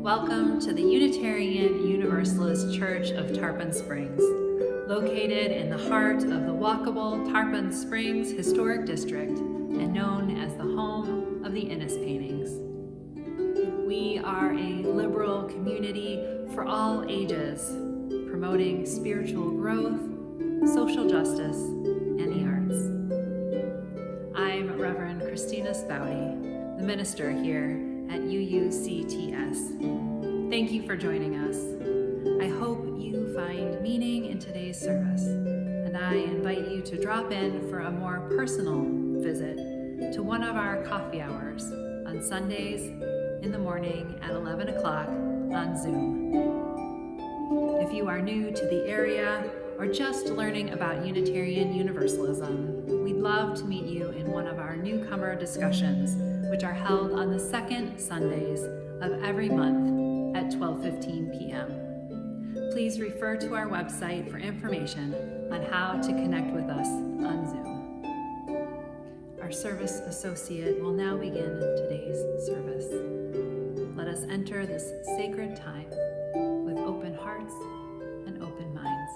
Welcome to the Unitarian Universalist Church of Tarpon Springs, located in the heart of the walkable Tarpon Springs Historic District and known as the home of the Innes paintings. We are a liberal community for all ages, promoting spiritual growth, social justice, and the arts. I'm Reverend Kristina Spaude, the minister here at UUCTS. Thank you for joining us. I hope you find meaning in today's service, and I invite you to drop in for a more personal visit to one of our coffee hours on Sundays in the morning at 11 o'clock on Zoom. If you are new to the area or just learning about Unitarian Universalism, we'd love to meet you in one of our newcomer discussions, which are held on the second Sundays of every month at 12:15 p.m. Please refer to our website for information on how to connect with us on Zoom. Our service associate will now begin today's service. Let us enter this sacred time with open hearts and open minds.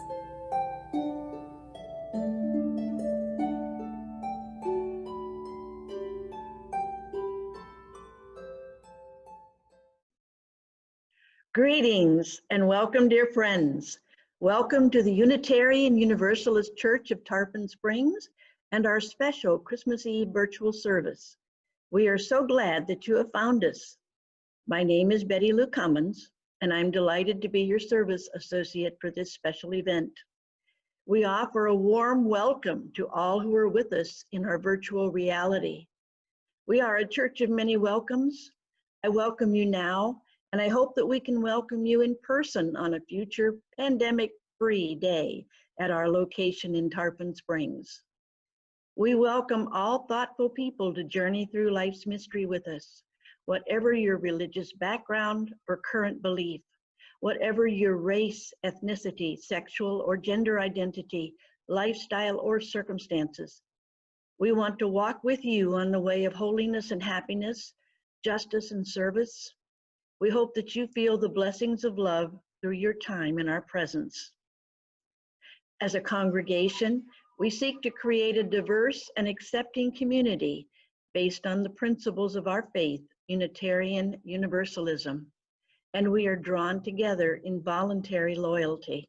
Greetings and welcome, dear friends. Welcome to the Unitarian Universalist Church of Tarpon Springs and our special Christmas Eve virtual service. We are so glad that you have found us. My name is Betty Lou Cummins, and I'm delighted to be your service associate for this special event. We offer a warm welcome to all who are with us in our virtual reality. We are a church of many welcomes. I welcome you now, and I hope that we can welcome you in person on a future pandemic-free day at our location in Tarpon Springs. We welcome all thoughtful people to journey through life's mystery with us, whatever your religious background or current belief, whatever your race, ethnicity, sexual or gender identity, lifestyle or circumstances. We want to walk with you on the way of holiness and happiness, justice and service. We hope that you feel the blessings of love through your time in our presence. As a congregation, we seek to create a diverse and accepting community based on the principles of our faith, Unitarian Universalism, and we are drawn together in voluntary loyalty.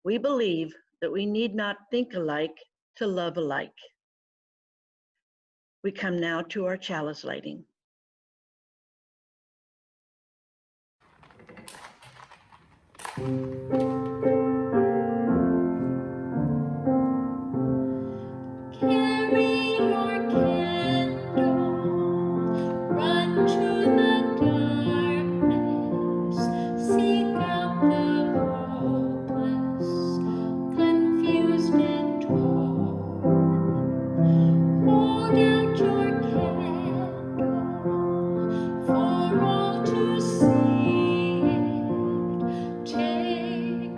We believe that we need not think alike to love alike. We come now to our chalice lighting. Carry your candle, run to the darkness, seek out the hopeless, confused and torn. Hold out your candle for all to see it. Take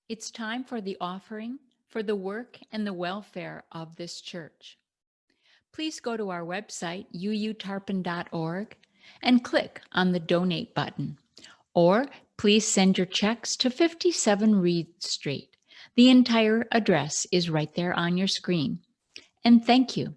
It's time for the offering for the work and the welfare of this church. Please go to our website, uutarpon.org, and click on the donate button. Or please send your checks to 57 Reed Street. The entire address is right there on your screen. And thank you.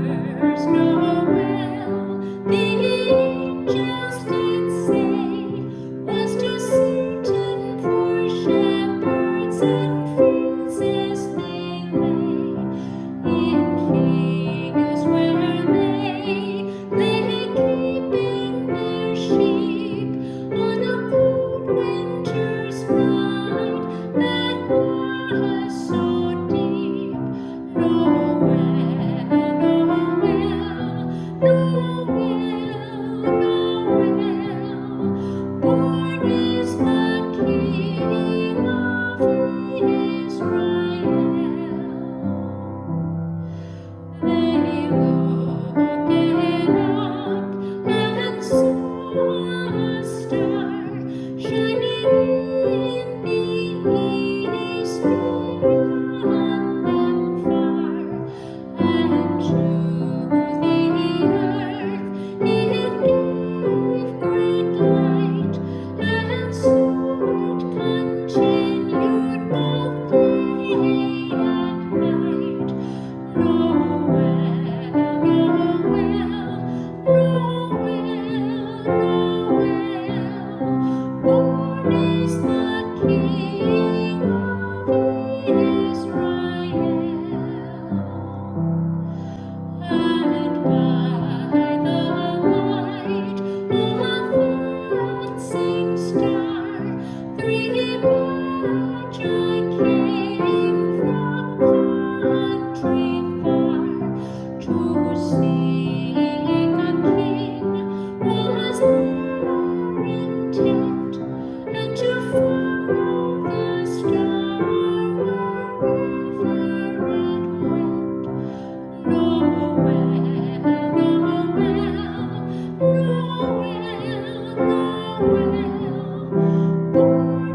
The first Noel, the angels did say, was to certain poor shepherds in fields as they lay, in fields where they lay keeping their sheep on a cold winter's night that was so deep. Noel, born is the King of Israel. They looked up and saw a star shining in the east beyond them far, and to the earth it gave great light, and so it continued both day and night. Born is the King of Israel. And by the light of that same star, 3 Magi came from country far to seek a king was their intent, and to follow the star wherever it went. Born is the King of Israel. Born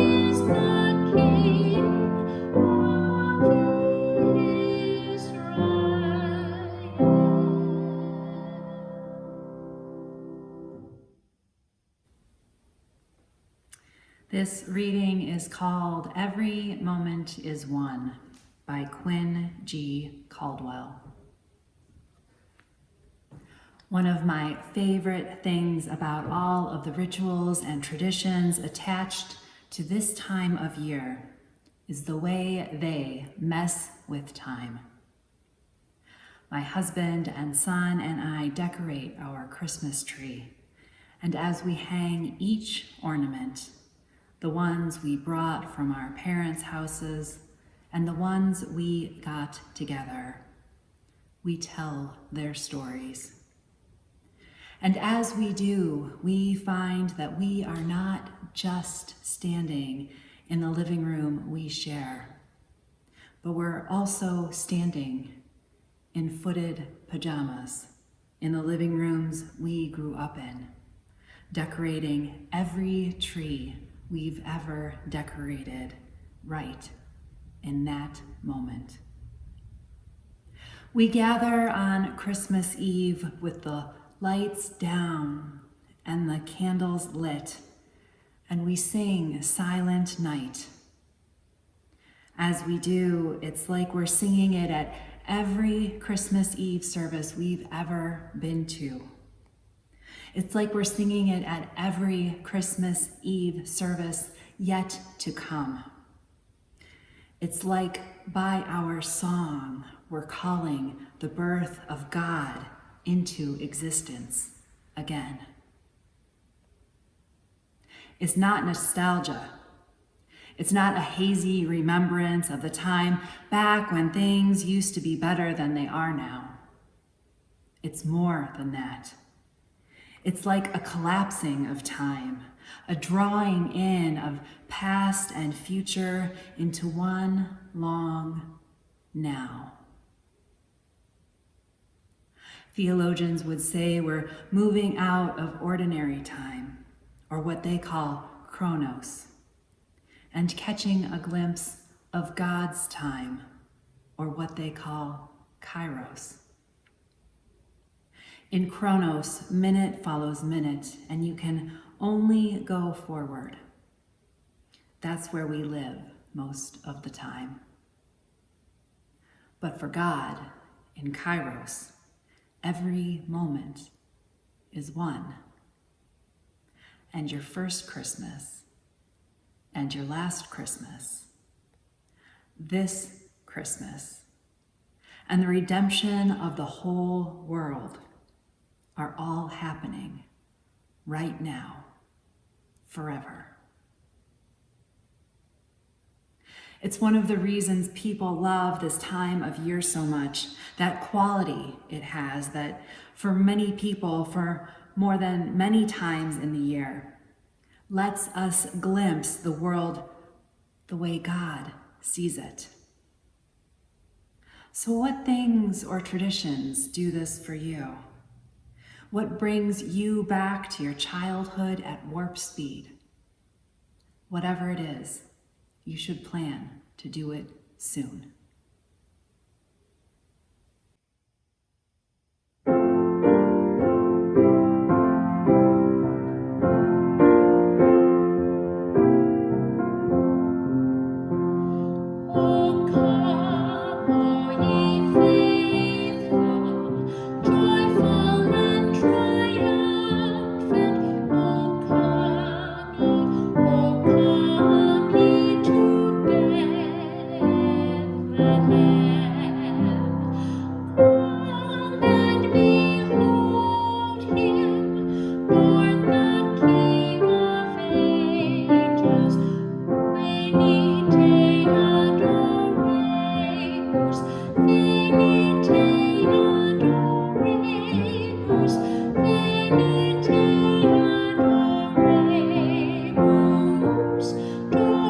is the King of This reading is called Every Moment is One by Quinn G. Caldwell. One of my favorite things about all of the rituals and traditions attached to this time of year is the way they mess with time. My husband and son and I decorate our Christmas tree, and as we hang each ornament, the ones we brought from our parents' houses and the ones we got together, we tell their stories. And as we do, we find that we are not just standing in the living room we share, but we're also standing in footed pajamas in the living rooms we grew up in, decorating every tree we've ever decorated right in that moment. We gather on Christmas Eve with the lights down and the candles lit, and we sing Silent Night. As we do, it's like we're singing it at every Christmas Eve service we've ever been to. It's like we're singing it at every Christmas Eve service yet to come. It's like by our song, we're calling the birth of God into existence again. It's not nostalgia. It's not a hazy remembrance of the time back when things used to be better than they are now. It's more than that. It's like a collapsing of time, a drawing in of past and future into one long now. Theologians would say we're moving out of ordinary time, or what they call chronos, and catching a glimpse of God's time, or what they call kairos. In chronos, minute follows minute, and you can only go forward. That's where we live most of the time. But for God, in kairos, every moment is one. And your first Christmas, and your last Christmas, this Christmas, and the redemption of the whole world are all happening right now, forever. It's one of the reasons people love this time of year so much, that quality it has that for many people, for more than many times in the year, lets us glimpse the world the way God sees it. So what things or traditions do this for you? What brings you back to your childhood at warp speed? Whatever it is, you should plan to do it soon. O come, all ye faithful, joyful and triumphant. O come ye to Bethlehem. Come and behold him, born the King of angels. Venite adoremus, venite adoremus, venite adoremus, Dominum.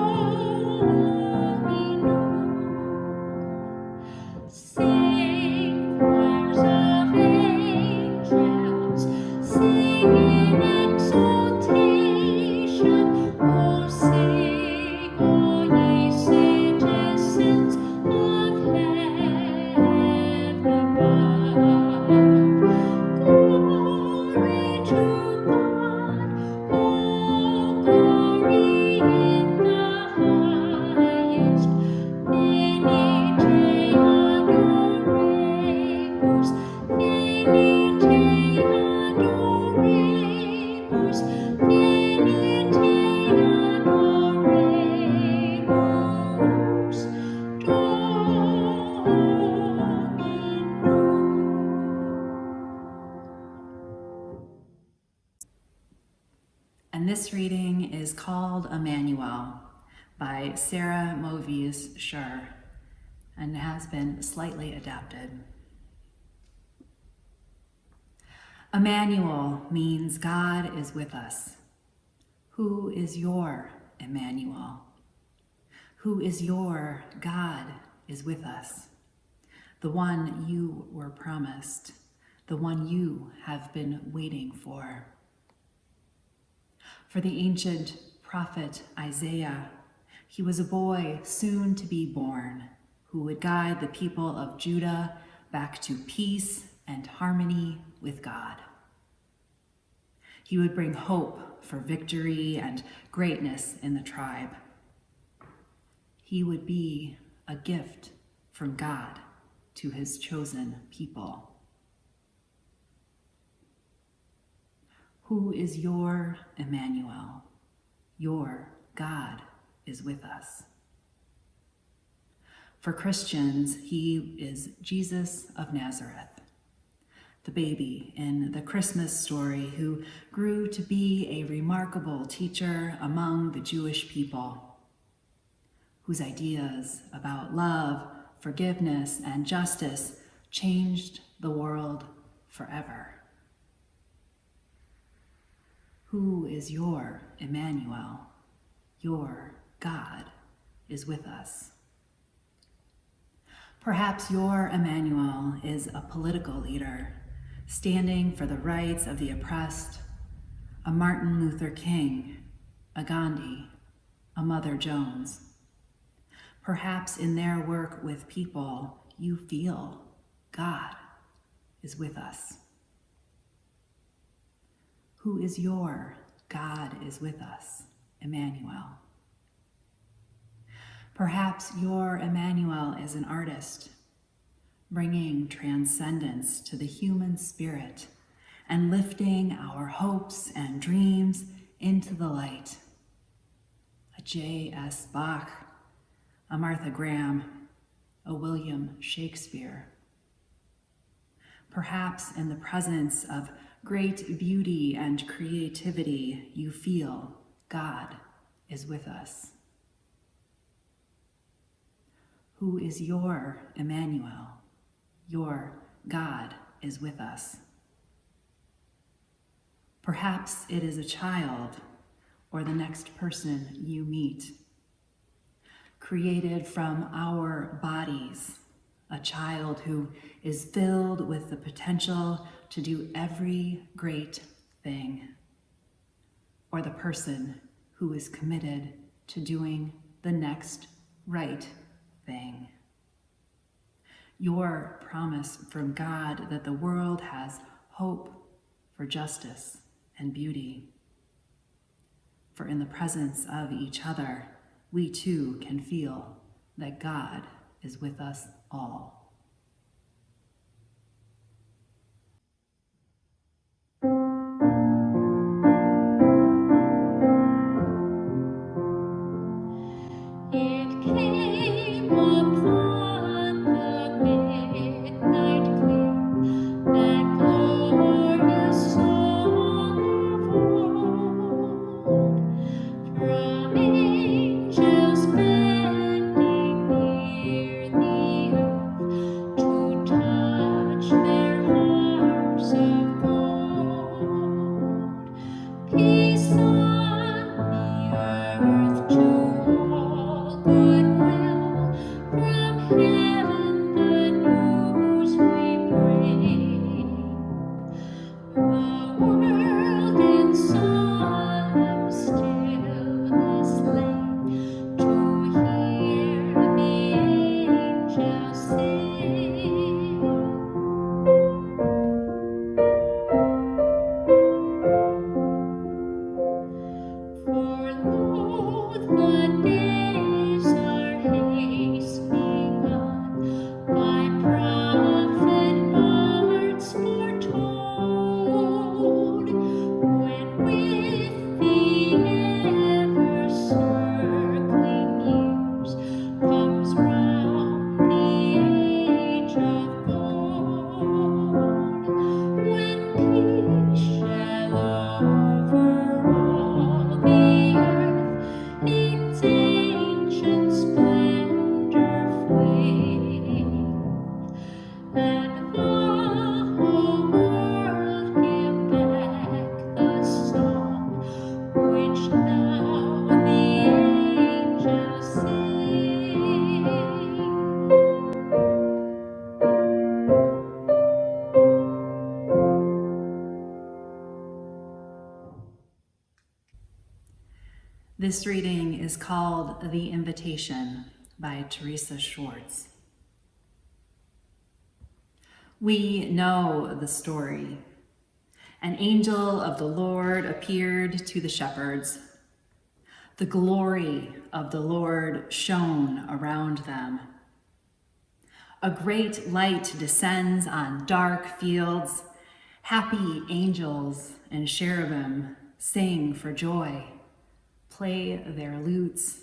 Sing, choirs of angels, sing in exultation. Oh, sing, all ye citizens of heaven above. Glory to God, oh, glory in the highest. Venite adoremus, venite adoremus, venite adoremus, Dominum. And this reading is called Emmanuel by Sarah Movies Schur and has been slightly adapted. Emmanuel means God is with us. Who is your Emmanuel? Who is your God is with us? The one you were promised, the one you have been waiting for. For the ancient prophet Isaiah, he was a boy soon to be born, who would guide the people of Judah back to peace and harmony with God. He would bring hope for victory and greatness in the tribe. he would be a gift from God to his chosen people. Who is your Emmanuel? Your God is with us. For Christians, he is Jesus of Nazareth, the baby in the Christmas story who grew to be a remarkable teacher among the Jewish people, whose ideas about love, forgiveness, and justice changed the world forever. Who is your Emmanuel? Your God is with us. Perhaps your Emmanuel is a political leader standing for the rights of the oppressed, a Martin Luther King, a Gandhi, a Mother Jones. Perhaps in their work with people, you feel God is with us. Who is your God is with us, Emmanuel? Perhaps your Emmanuel is an artist, bringing transcendence to the human spirit and lifting our hopes and dreams into the light. A J.S. Bach, a Martha Graham, a William Shakespeare. Perhaps in the presence of great beauty and creativity, you feel God is with us. Who is your Emmanuel? Your God is with us. Perhaps it is a child or the next person you meet, created from our bodies, a child who is filled with the potential to do every great thing, or the person who is committed to doing the next right thing. Your promise from God that the world has hope for justice and beauty. For in the presence of each other, we too can feel that God is with us all. It came upon the midnight clear, that glorious song of old, from angels bending near the earth to touch their harps of gold. Peace on the earth to all goodwill, from heaven the news we bring. The world in solemn stillness lay, to hear the angels sing. For lo, the days are hastening on, by prophet bards foretold, when with the ever-circling years comes round the age of gold, when peace shall over all the earth its ancient splendor flame, and the whole world give back the song which now the angels sing. This reading is called The Invitation by Teresa Schwartz. We know the story. An angel of the Lord appeared to the shepherds. The glory of the Lord shone around them. A great light descends on dark fields. Happy angels and cherubim sing for joy, play their lutes,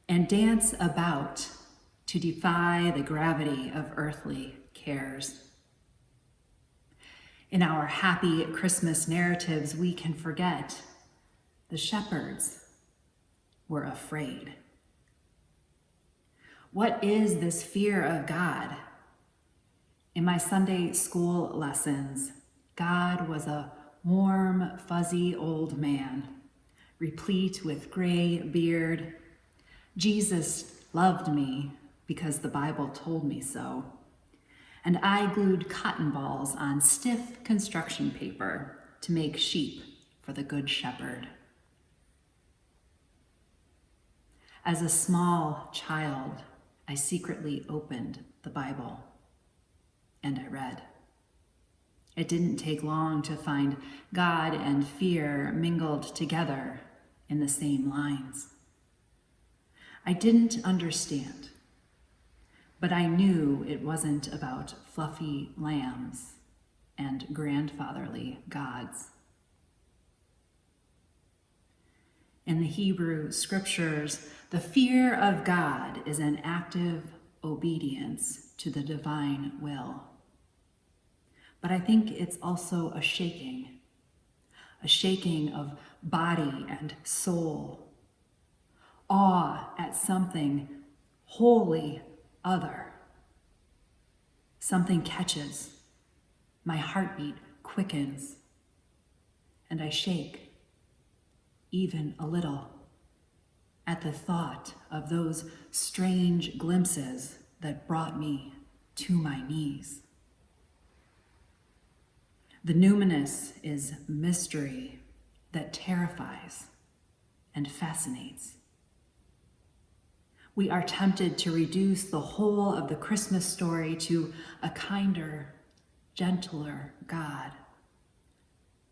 and dance about to defy the gravity of earthly cares. In our happy Christmas narratives, we can forget the shepherds were afraid. What is this fear of God? In my Sunday school lessons, God was a warm, fuzzy old man, replete with gray beard. Jesus loved me because the Bible told me so. And I glued cotton balls on stiff construction paper to make sheep for the Good Shepherd. As a small child, I secretly opened the Bible and I read. It didn't take long to find God and fear mingled together in the same lines. I didn't understand, but I knew it wasn't about fluffy lambs and grandfatherly gods. In the Hebrew scriptures, the fear of God is an active obedience to the divine will. But I think it's also a shaking of body and soul, awe at something wholly other. Something catches, my heartbeat quickens, and I shake, even a little, at the thought of those strange glimpses that brought me to my knees. The numinous is mystery that terrifies and fascinates. We are tempted to reduce the whole of the Christmas story to a kinder, gentler God,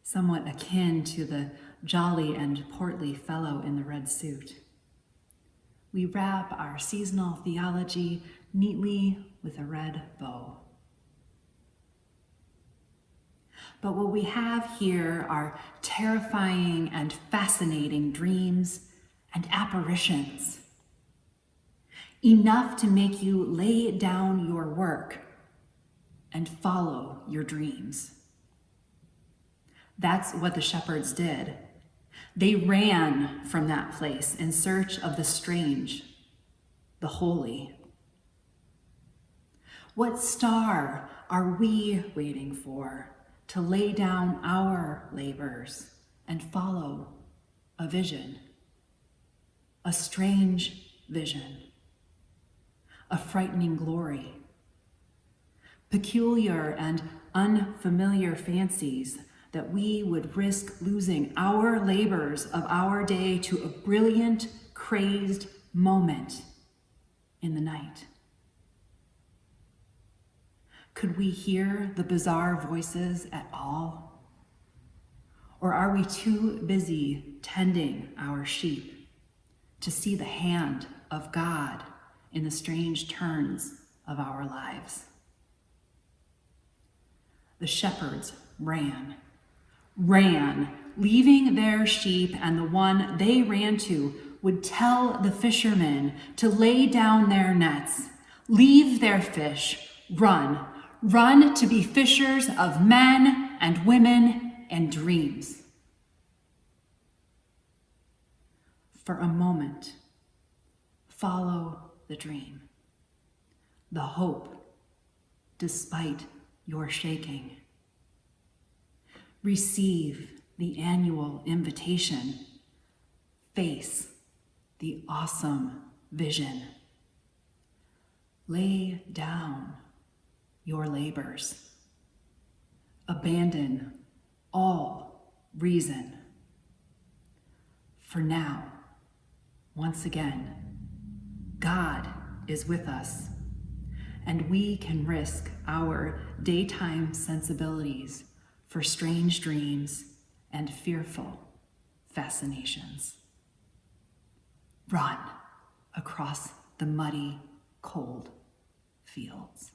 somewhat akin to the jolly and portly fellow in the red suit. We wrap our seasonal theology neatly with a red bow. But what we have here are terrifying and fascinating dreams and apparitions, enough to make you lay down your work and follow your dreams. That's what the shepherds did. They ran from that place in search of the strange, the holy. What star are we waiting for to lay down our labors and follow a vision, a strange vision, a frightening glory, peculiar and unfamiliar fancies that we would risk losing our labors of our day to a brilliant, crazed moment in the night? Could we hear the bizarre voices at all? Or are we too busy tending our sheep to see the hand of God in the strange turns of our lives? The shepherds ran, leaving their sheep, and the one they ran to would tell the fishermen to lay down their nets, leave their fish, run to be fishers of men and women and dreams. For a moment, follow the dream, the hope, despite your shaking. Receive the annual invitation. Face the awesome vision. Lay down your labors. Abandon all reason. For now, once again, God is with us, and we can risk our daytime sensibilities for strange dreams and fearful fascinations. run across the muddy, cold fields.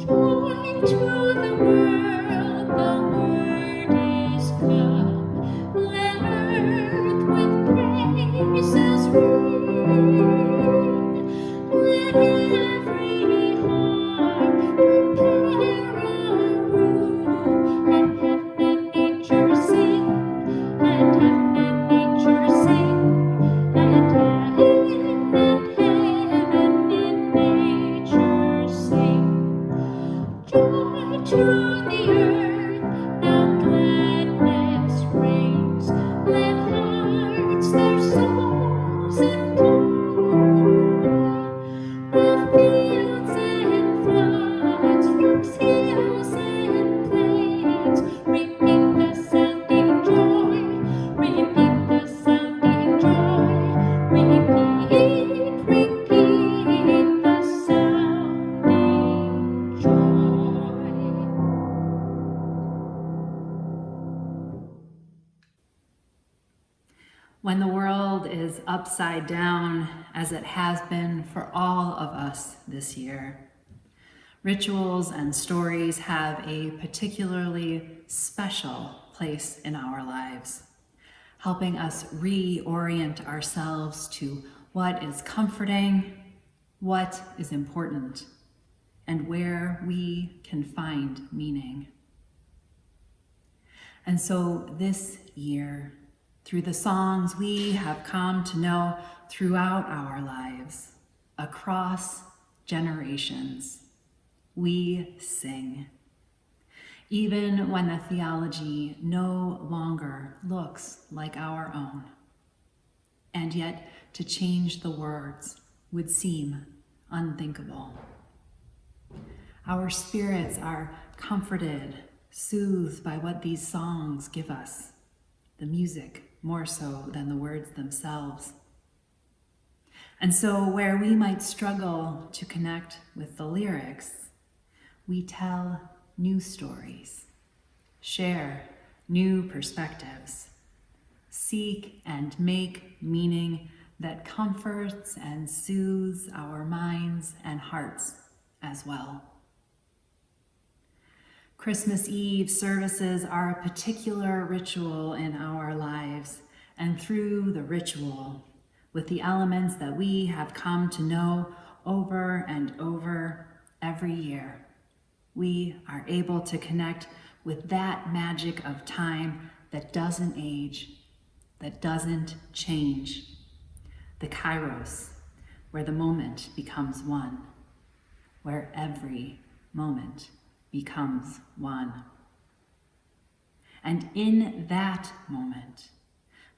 Joy to the world, the word is come. Let earth with praises ring. Let every heart prepare a room, and heaven and nature sing, and heaven and nature sing, and heaven and nature sing. Joy to the earth, now gladness reigns. Let hearts their songs employ. The fields and floods, rocks, hills and plains, repeat the sounding joy, repeat the sounding joy, repeat the sounding joy. When the world is upside down, as it has been for all of us this year, rituals and stories have a particularly special place in our lives, helping us reorient ourselves to what is comforting, what is important, and where we can find meaning. And so this year, through the songs we have come to know throughout our lives, across generations, we sing. Even when the theology no longer looks like our own. And yet, to change the words would seem unthinkable. Our spirits are comforted, soothed by what these songs give us, the music more so than the words themselves. And so where we might struggle to connect with the lyrics, we tell new stories, share new perspectives, seek and make meaning that comforts and soothes our minds and hearts as well. Christmas Eve services are a particular ritual in our lives, and through the ritual, with the elements that we have come to know over and over every year, we are able to connect with that magic of time that doesn't age, that doesn't change, the kairos, where the moment becomes one, where every moment becomes one. And in that moment,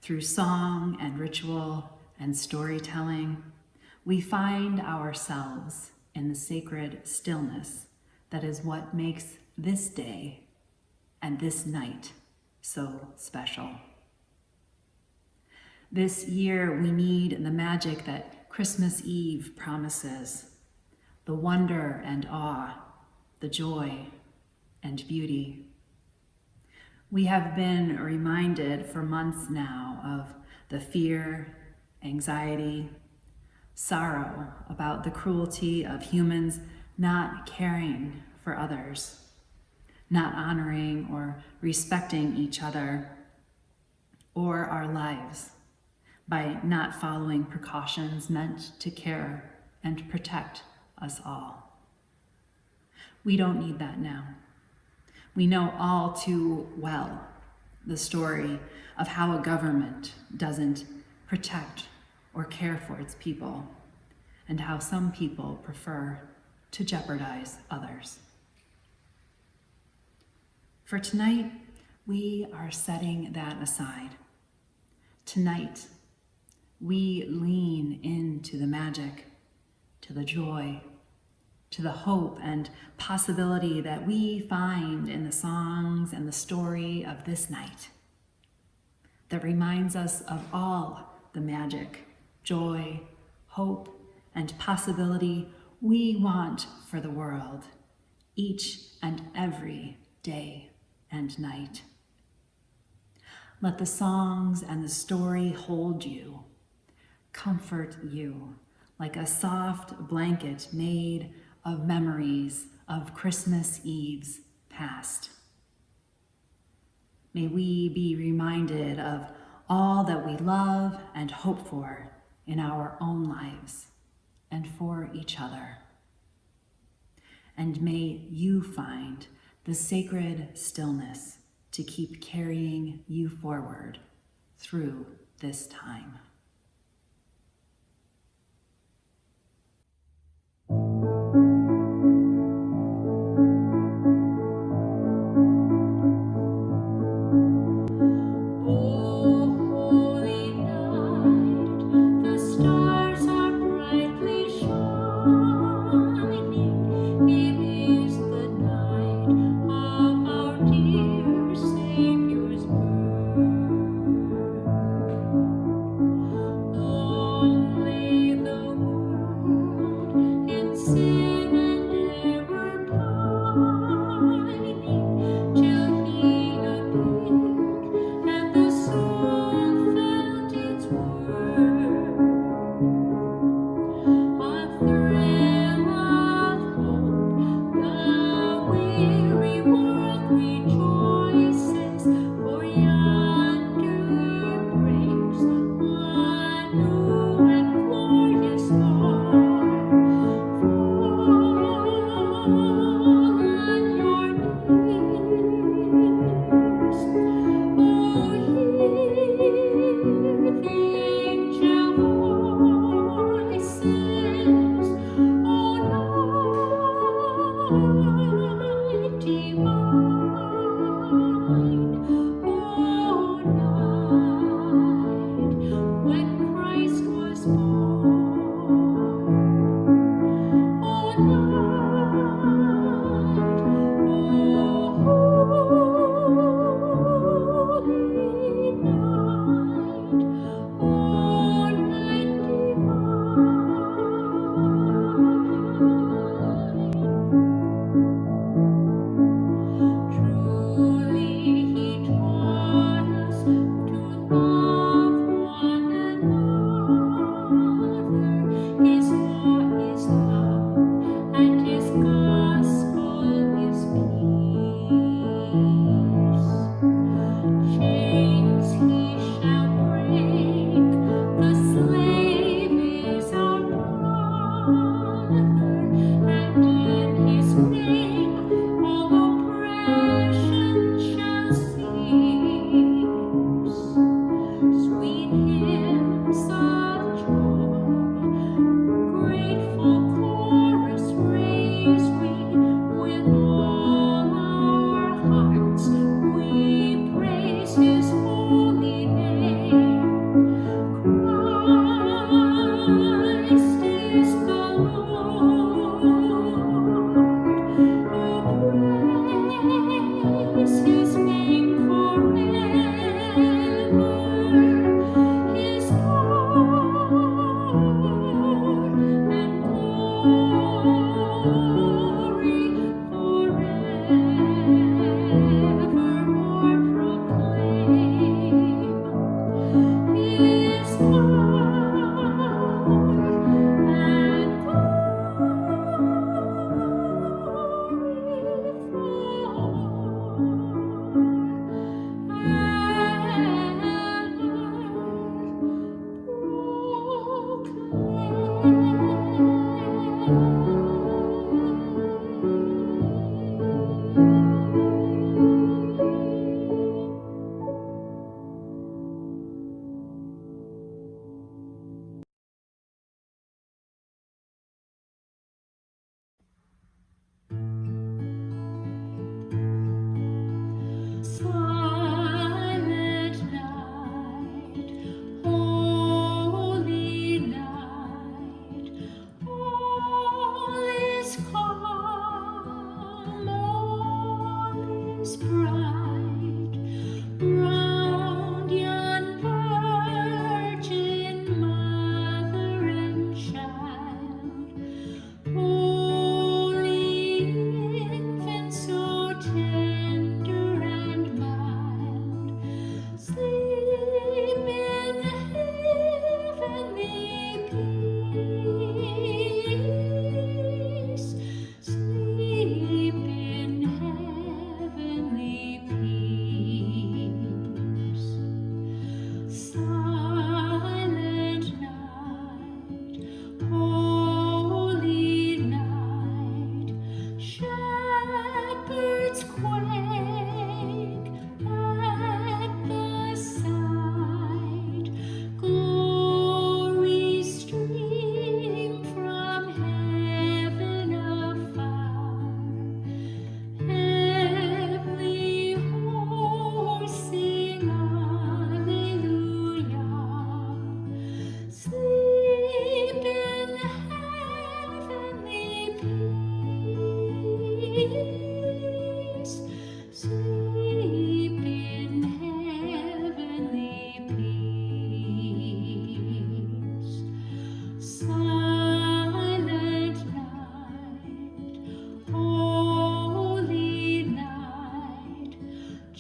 through song and ritual and storytelling, we find ourselves in the sacred stillness that is what makes this day and this night so special. This year, we need the magic that Christmas Eve promises, the wonder and awe, the joy and beauty. We have been reminded for months now of the fear, anxiety, sorrow about the cruelty of humans not caring for others, not honoring or respecting each other or our lives by not following precautions meant to care and protect us all. We don't need that now. We know all too well the story of how a government doesn't protect or care for its people, and how some people prefer to jeopardize others. For tonight, we are setting that aside. Tonight, we lean into the magic, to the joy, to the hope and possibility that we find in the songs and the story of this night, that reminds us of all the magic, joy, hope, and possibility we want for the world each and every day and night. Let the songs and the story hold you, comfort you like a soft blanket made of memories of Christmas Eves past. May we be reminded of all that we love and hope for in our own lives and for each other. And may you find the sacred stillness to keep carrying you forward through this time. Oh, holy night, the stars are brightly shining. It is the night of our dear Savior's birth.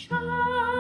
shine.